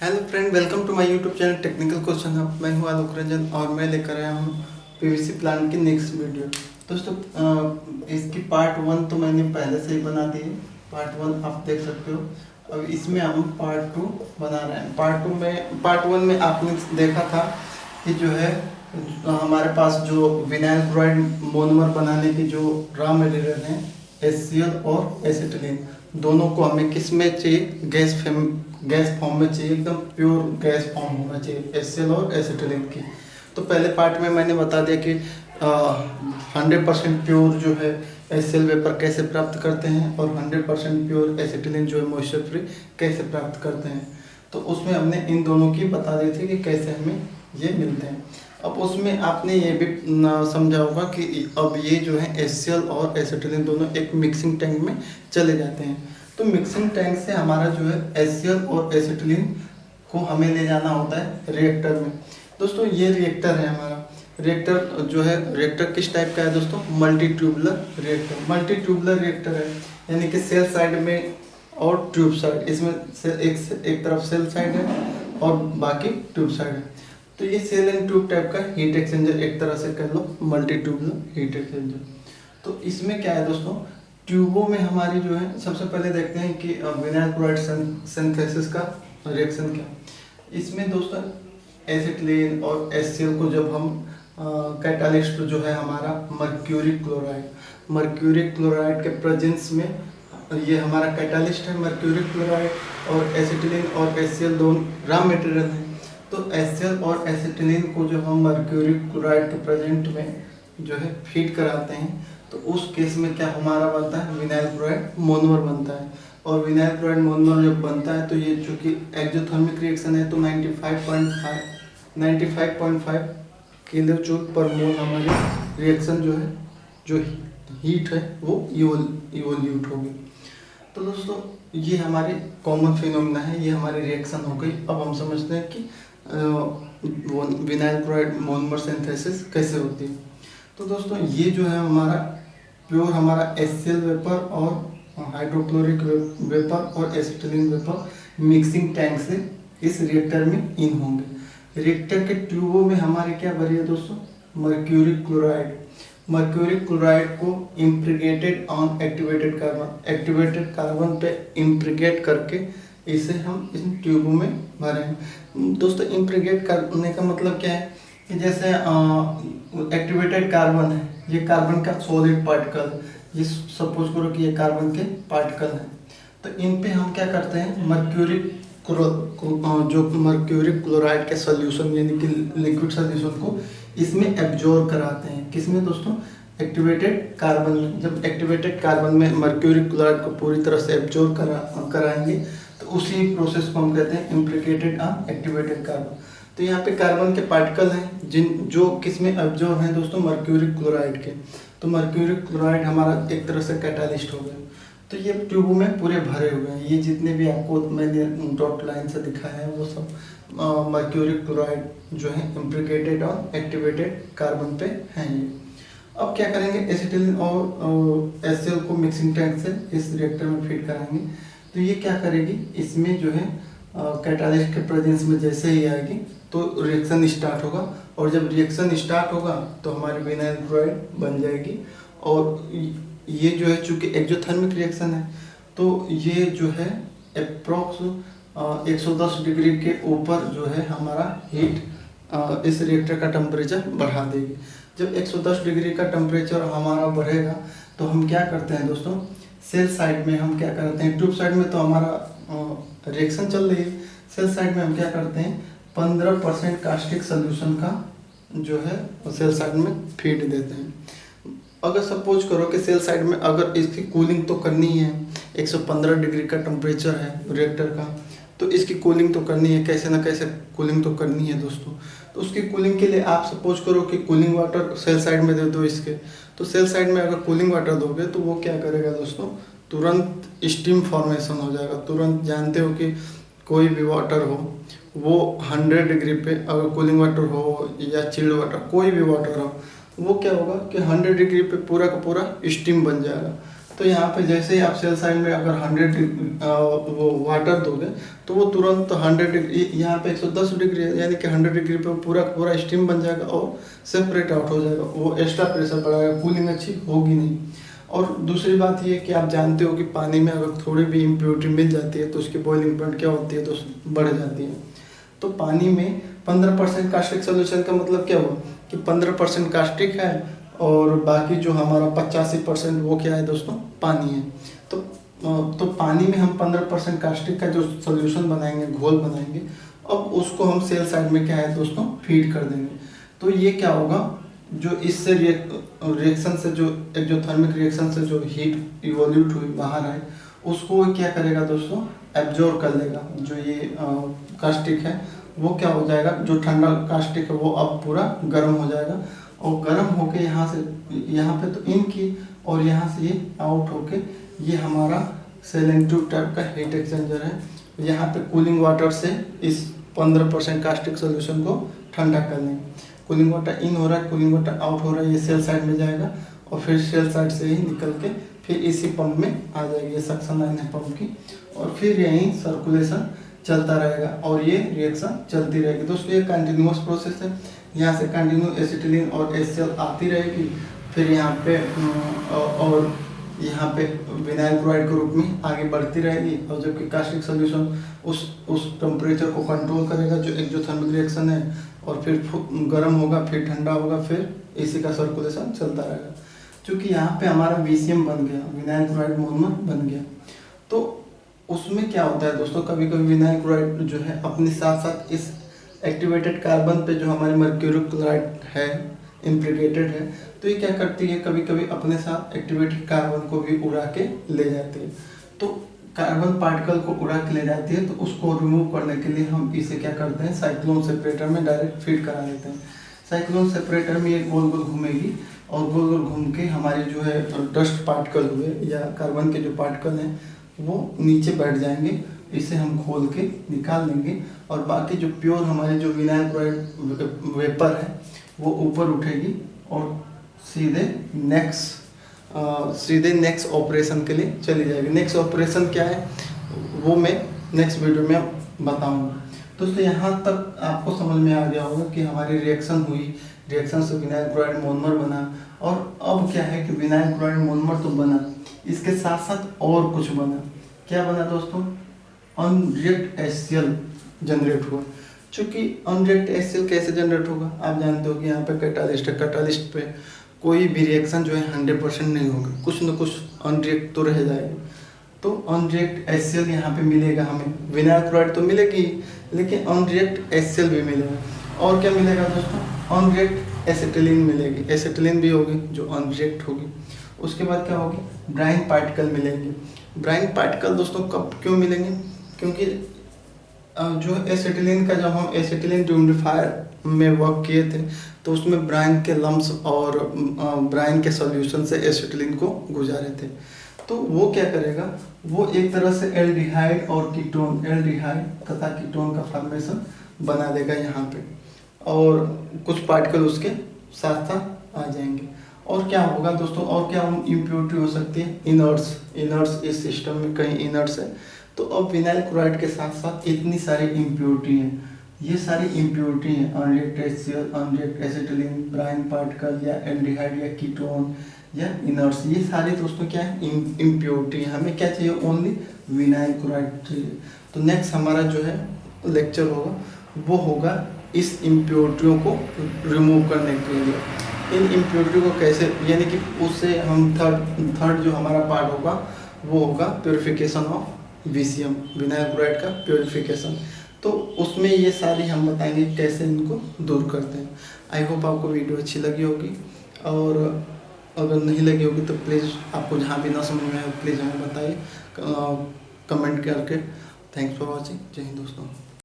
Hello friend, welcome to my YouTube channel technical question hub. मैं हूं आलोक रंजन और मैं लेकर आया हूं पीवीसी प्लांट की नेक्स्ट वीडियो। दोस्तों, इसकी पार्ट 1 तो मैंने पहले से ही बना दी है। पार्ट 1 आप देख सकते हो। अब इसमें हम पार्ट 2 बना रहे हैं। पार्ट 1 में आपने देखा था कि जो है हमारे पास जो विनाइल क्लोराइड मोनोमर बनाने की जो रॉ मटेरियल है HCl और एसिटिलीन, दोनों को हमें किस में चाहिए? गैस फॉर्म में चाहिए, एकदम प्योर गैस फॉर्म होना चाहिए HCl और एसिटिलीन की। तो पहले पार्ट में मैंने बता दिया कि 100% प्योर जो है HCl वेपर कैसे प्राप्त करते हैं और 100% प्योर एसिटिलीन जो है मॉइस्चर फ्री कैसे प्राप्त करते हैं। तो उसमें हमने इन दोनों की बता दी थी कि कैसे हमें ये मिलते हैं। अब उसमें आपने ये भी समझा होगा कि अब ये जो है HCl और एसिटिलीन दोनों एक मिक्सिंग टैंक में चले जाते हैं। तो मिक्सिंग टैंक से हमारा जो है HCl और एसिटिलीन को हमें ले जाना होता है रिएक्टर में। दोस्तों, ये रिएक्टर है हमारा। रिएक्टर जो है, रिएक्टर किस टाइप का है दोस्तों? Multi tubular reactor. Multi tubular reactor है, यानी कि सेल साइड में और ट्यूब साइड, इसमें एक तरफ सेल साइड है और बाकी ट्यूब साइड है। तो ये सेल एंड ट्यूब टाइप का हीट एक्सचेंजर एक तरह से कह लो, मल्टी ट्यूबुलर हीट एक्सचेंजर। तो इसमें क्या है दोस्तों, ट्यूबों में हमारी जो है, सबसे पहले देखते हैं कि विनाइल क्लोराइड सिंथेसिस का रिएक्शन क्या। इसमें दोस्तों एसिटिलीन और HCl को जब हम कैटालिस्ट जो है हमारा मर्क्यूरी क्लोराइड के प्रेजेंस में, ये हमारा कैटालिस्ट है मर्क्यूरी क्लोराइड, और एसिटिलीन और HCl दोनों रॉ मटेरियल हैं। तो HCl और एसिटिलीन को जब हम मर्क्यूरी क्लोराइड के प्रेजेंट में जो है फीड कराते हैं, तो उस केस में क्या हमारा बनता है? विनाइल क्लोराइड मोनोमर बनता है। और विनाइल क्लोराइड मोनोमर जब बनता है तो ये चूँकि एक्सोथर्मिक रिएक्शन है, तो 95.5 किलो जूल पर मोल हमारी रिएक्शन जो है, जो हीट है वो इवोल्यूट होगी। तो दोस्तों, ये हमारे कॉमन फिनोमिना है, ये हमारी रिएक्शन हो गई। अब हम समझते हैं कि विनाइल क्लोराइड मोनोमर सिंथेसिस कैसे होती है। तो दोस्तों, ये जो है हमारा प्योर हमारा HCl वेपर और हाइड्रोक्लोरिक वेपर और एसिटिलीन वेपर मिक्सिंग टैंक से इस रिएक्टर में इन होंगे। रिएक्टर के ट्यूबों में हमारे क्या भरी है दोस्तों? मर्क्यूरी क्लोराइड को इम्प्रीगेटेड ऑन एक्टिवेटेड कार्बन पे इम्प्रीगेट करके इसे हम इन ट्यूबों में भरे हैं। दोस्तों, इम्प्रीगेट करने का मतलब क्या है कि जैसे एक्टिवेटेड कार्बन है, ये कार्बन का सॉलिड पार्टिकल, ये सपोज करो कि ये कार्बन के पार्टिकल हैं। तो इन पे हम क्या करते हैं? मर्क्यूरी क्लोराइड के सोल्यूशन, यानी कि लिक्विड सोल्यूशन को इसमें एब्जॉर्ब कराते हैं। किसमें दोस्तों? एक्टिवेटेड कार्बन में। जब एक्टिवेटेड कार्बन में मर्क्यूरी क्लोराइड को पूरी तरह से एब्जॉर्ब कराएंगे, तो उसी प्रोसेस को हम कहते हैं इम्प्लीकेटेड ऑन एक्टिवेटेड कार्बन। तो यहाँ पे कार्बन के पार्टिकल हैं जो किसमें एब्जॉर्ब हैं दोस्तों? मर्क्यूरी क्लोराइड के। तो मर्क्यूरी क्लोराइड हमारा एक तरह से कैटालिस्ट हो गया। तो ये ट्यूब में पूरे भरे हुए हैं। ये जितने भी आपको मैंने डॉट लाइन से दिखाया है वो सब मर्क्यूरी क्लोराइड जो है इम्प्लीकेटेड और एक्टिवेटेड कार्बन पे हैं ये। अब क्या करेंगे? एसिटिलीन और HCl को मिक्सिंग टैंक से इस रिएक्टर में फीड कराएंगे। तो ये क्या करेगी? इसमें जो है कैटालिस्ट के प्रेजेंस में जैसे ही आएगी तो रिएक्शन स्टार्ट होगा, और जब रिएक्शन स्टार्ट होगा तो हमारी विनाइल क्लोराइड बन जाएगी। और ये जो है चूँकि एक्सोथर्मिक रिएक्शन है, तो ये जो है अप्रॉक्स 110 डिग्री के ऊपर जो है हमारा हीट इस रिएक्टर का टेम्परेचर बढ़ा देगी। जब 110 डिग्री का टेम्परेचर हमारा बढ़ेगा तो हम क्या करते हैं दोस्तों? सेल साइड में हम क्या करते हैं? ट्यूब साइड में तो हमारा रिएक्शन चल रही है, सेल साइड में हम क्या करते हैं? 15% कास्टिक सोल्यूशन का जो है सेल साइड में फीड देते हैं। अगर सपोज करो कि सेल साइड में अगर इसकी कूलिंग तो करनी है, 115 डिग्री का टेम्परेचर है रिएक्टर का, तो इसकी कूलिंग तो करनी है, कैसे ना कैसे कूलिंग तो करनी है दोस्तों। तो उसकी कूलिंग के लिए आप सपोज करो कि कूलिंग वाटर सेल साइड में दे दो इसके। तो सेल साइड में अगर कूलिंग वाटर दोगे तो वो क्या करेगा दोस्तों? तुरंत स्टीम फॉर्मेशन हो जाएगा। तुरंत जानते हो कि कोई भी वाटर हो, वो 100 डिग्री पे अगर कूलिंग वाटर हो या चिल्ड वाटर, कोई भी वाटर हो, वो क्या होगा कि 100 डिग्री पे पूरा का पूरा स्टीम बन जाएगा। तो यहाँ पे जैसे ही आप सेल साइड में अगर 100 वो वाटर दोगे तो वो तुरंत 100 डिग्री, यहाँ पे 110 डिग्री है, यानी कि 100 डिग्री पे पूरा पूरा स्टीम बन जाएगा और सेपरेट आउट हो जाएगा, वो एक्स्ट्रा प्रेशर पड़ेगा, कूलिंग अच्छी होगी नहीं। और दूसरी बात ये कि आप जानते हो कि पानी में अगर थोड़ी भी इम्प्योरिटी मिल जाती है तो उसकी बॉइलिंग पॉइंट क्या होती है, तो बढ़ जाती है। तो पानी में 15% कास्टिक सोल्यूशन का मतलब क्या हुआ कि 15% कास्टिक है और बाकी जो हमारा 85% वो क्या है दोस्तों, पानी है। तो पानी में हम 15% कास्टिक का जो सोल्यूशन बनाएंगे, घोल बनाएंगे, अब उसको हम सेल साइड में क्या है दोस्तों, फीड कर देंगे। तो ये क्या होगा, जो इससे रिएक्शन से जो एक्जोथर्मिक रिएक्शन से जो हीट इवोल्यूट हुई बाहर आए, उसको क्या करेगा दोस्तों, एब्जॉर्ब कर लेगा। जो ये कास्टिक है वो क्या हो जाएगा, जो ठंडा कास्टिक है वो अब पूरा गर्म हो जाएगा, और गर्म होके यहाँ पे तो इन की और यहाँ से ये आउट होके ये हमारा सेलिंग ट्यूब टाइप का हीट एक्सचेंजर है। यहाँ पे कूलिंग वाटर से इस 15% कास्टिक सोल्यूशन को ठंडा कर लेंगे। कूलिंग वाटर इन हो रहा है, कूलिंग वाटर आउट हो रहा है, ये सेल साइड में जाएगा और फिर सेल साइड से ही निकल के फिर इसी पंप में आ जाएगी। ये सक्शन लाइन है पंप की, और फिर यहीं सर्कुलेशन चलता रहेगा और ये रिएक्शन चलती रहेगी। दोस्तों ये कंटिन्यूअस प्रोसेस है, यहाँ से कंटिन्यू एसिटिलीन और HCl आती रहेगी, फिर यहाँ पे और यहाँ पे विनाइल क्लोराइड के रूप में आगे बढ़ती रहेगी, और जबकि कास्टिक सोल्यूशन उस टेम्परेचर को कंट्रोल करेगा जो एक्जोथर्मिक रिएक्शन है, और फिर गर्म होगा, फिर ठंडा होगा, फिर इसी का सर्कुलेशन चलता रहेगा। क्योंकि यहाँ पे हमारा VCM बन गया, विनाइल क्लोराइड मोनोमर बन गया। तो उसमें क्या होता है दोस्तों, कभी कभी विनाइल क्लोराइड जो है अपने साथ साथ इस एक्टिवेटेड कार्बन पे जो हमारे मर्क्यूरी क्लोराइड है इम्प्लिकेटेड है, तो ये क्या करती है, कभी कभी अपने साथ एक्टिवेटेड कार्बन को भी उड़ा के ले जाती है। तो कार्बन पार्टिकल को उड़ा के ले जाती है, तो उसको रिमूव करने के लिए हम इसे क्या करते हैं, साइक्लोन सेपरेटर में डायरेक्ट फीड करा देते हैं। साइक्लोन सेपरेटर में ये गोल गोल घूमेगी और गोल गोल घूम के हमारे जो है डस्ट पार्टिकल हुए या कार्बन के जो पार्टिकल हैं वो नीचे बैठ जाएंगे, इसे हम खोल के निकाल लेंगे, और बाकी जो प्योर हमारे जो विनाइल क्लोराइड वेपर है वो ऊपर उठेगी और सीधे नेक्स्ट ऑपरेशन के लिए चली जाएगी। नेक्स्ट ऑपरेशन क्या है वो मैं नेक्स्ट वीडियो में बताऊंगा। दोस्तों यहाँ तक आपको समझ में आ गया होगा कि हमारी रिएक्शन हुई, रिएक्शन से विनाइल क्लोराइड मोनोमर बना, और अब क्या है कि विनाइल क्लोराइड मोनोमर तो बना, इसके साथ साथ और कुछ बना। क्या बना दोस्तों, अनरिएक्ट HCl जनरेट हुआ। चूँकि अनरिएक्ट HCl कैसे जनरेट होगा, आप जानते हो कि यहाँ पे कैटालिस्ट है, कैटालिस्ट पे कोई भी रिएक्शन जो है 100% नहीं होगा, कुछ न कुछ अनरिएक्ट तो रह जाएगा। तो अनरिएक्ट HCl यहाँ पे मिलेगा हमें, विनाइल क्लोराइड तो मिलेगी लेकिन अनरिएक्ट HCl भी मिलेगा। और क्या मिलेगा दोस्तों, अनरिएक्ट एसिटिलीन मिलेगी, एसिटिलीन भी होगी जो अनरिएक्ट होगी। उसके बाद क्या होगी, ब्राइन पार्टिकल मिलेंगे। ब्राइन पार्टिकल दोस्तों कब क्यों मिलेंगे, क्योंकि जो एसिटिलीन का जब हम एसिटिलीन ड्यूमिडिफायर में वर्क किए थे तो उसमें ब्राइन के लम्स और ब्राइन के सॉल्यूशन से एसिटिलीन को गुजारे थे। तो वो क्या करेगा, वो एक तरह से एल्डिहाइड और कीटोन, एल्डिहाइड तथा कीटोन का फॉर्मेशन बना देगा यहाँ पे, और कुछ पार्टिकल उसके साथ साथ आ जाएंगे। और क्या होगा दोस्तों, और क्या इम्प्योरिटी हो सकती है, इनर्ट्स इस सिस्टम में कहीं इनर्ट्स है। तो अब विनाइल क्लोराइड के साथ साथ इतनी सारी इम्प्योरिटी हैं, ये सारी इम्प्योरिटी हैं, अनरिएक्ट HCl, अनरिएक्ट एसिटिलीन, ब्राइन पार्टिकल या एल्डिहाइड या कीटोन या इनर्ट्स, ये सारे दोस्तों क्या है, इम्प्योरिटी है। हमें क्या चाहिए, ओनली विनाइल क्लोराइड चाहिए। तो नेक्स्ट हमारा जो है लेक्चर होगा वो होगा इस इम्प्योरिटियों को रिमूव करने के लिए, इन इम्प्योरिटी को कैसे, यानी कि उससे हम थर्ड जो हमारा पार्ट होगा वो होगा purification of VCM, vinyl chloride का प्योरिफिकेशन। तो उसमें ये सारी हम बताएंगे कैसे इनको दूर करते हैं। आई होप आपको वीडियो अच्छी लगी होगी, और अगर नहीं लगी होगी तो प्लीज़ आपको जहाँ भी ना समझ में आए प्लीज़ हमें बताइए कमेंट करके। Thanks for watching. जय हिंद दोस्तों।